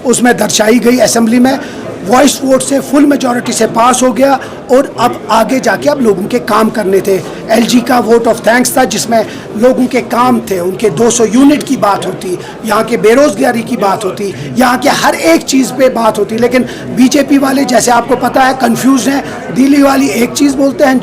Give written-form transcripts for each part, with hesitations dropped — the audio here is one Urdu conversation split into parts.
اس میں درشائی گئی اسمبلی میں, وائس ووٹ سے فل میجورٹی سے پاس ہو گیا, اور اب آگے جا کے اب لوگوں کے کام کرنے تھے. ایل جی کا ووٹ آف تھینکس تھا جس میں لوگوں کے کام تھے, ان کے 200 یونٹ کی بات ہوتی, یہاں کے بے روزگاری کی بات ہوتی, یہاں کے ہر ایک چیز پہ بات ہوتی. لیکن بی جے پی والے جیسے آپ کو پتہ ہے کنفیوز ہیں, دلی والی ایک چیز بولتے ہیں,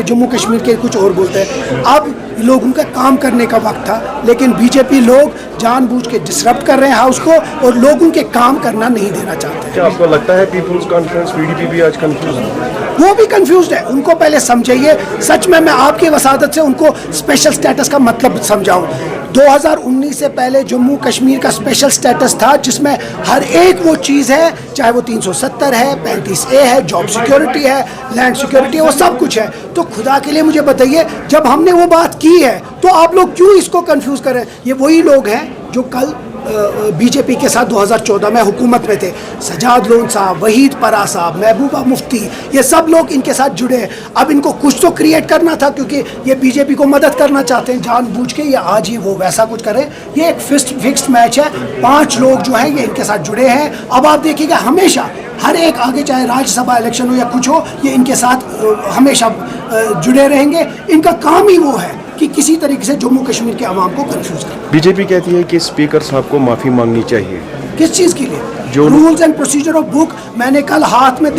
جموں کشمیر کے کچھ اور بولتے ہیں. اب لوگوں کا کام کرنے کا وقت تھا, لیکن بی جے پی لوگ جان بوجھ کے ڈسرپٹ کر رہے ہیں ہاؤس کو, اور لوگوں کے کام کرنا نہیں دینا چاہتے. کیا آپ کو لگتا ہے پیپلز کانفرنس پی ڈی پی بھی آج کنفیوز ہے؟ وہ بھی کنفیوزڈ ہے, ان کو پہلے سمجھائیے. سچ میں آپ کی وسادت سے ان کو اسپیشل سٹیٹس کا مطلب سمجھاؤں. 2019 سے پہلے جموں کشمیر کا اسپیشل سٹیٹس تھا جس میں ہر ایک وہ چیز ہے, چاہے وہ 370 ہے, 35A ہے, جاب سیکیورٹی ہے, لینڈ سیکیورٹی ہے, وہ سب کچھ ہے. تو خدا کے لیے مجھے بتائیے, جب ہم نے وہ بات کی ہے تو آپ لوگ کیوں اس کو کنفیوز کر رہے ہیں؟ یہ وہی لوگ ہیں جو کل بی جے پی کے ساتھ 2014 میں حکومت میں تھے. سجاد لون صاحب, وحید پرا صاحب, محبوبہ مفتی, یہ سب لوگ ان کے ساتھ جڑے ہیں. اب ان کو کچھ تو کریٹ کرنا تھا, کیونکہ یہ بی جے پی کو مدد کرنا چاہتے ہیں جان بوجھ کے, یا آج یہ وہ ویسا کچھ کرے. یہ ایک فکسڈ میچ ہے. 5 لوگ جو ہیں یہ ان کے ساتھ جڑے ہیں. اب آپ دیکھیے گا ہمیشہ ہر ایک آگے, چاہے راجیہ سبھا الیکشن ہو یا کچھ ہو, یہ ان کے ساتھ ہمیشہ جڑے رہیں گے. ان کا کام ہی وہ ہے کہ کسی طریقے سے جموں کشمیر کے عوام کو کنفیوز کریں. بی جے پی کہتی ہے کہ اسپیکر صاحب کو معافی مانگنی چاہیے. کس چیز کے لیے؟ جو rules and procedure of book میں نے کل ہاتھ میں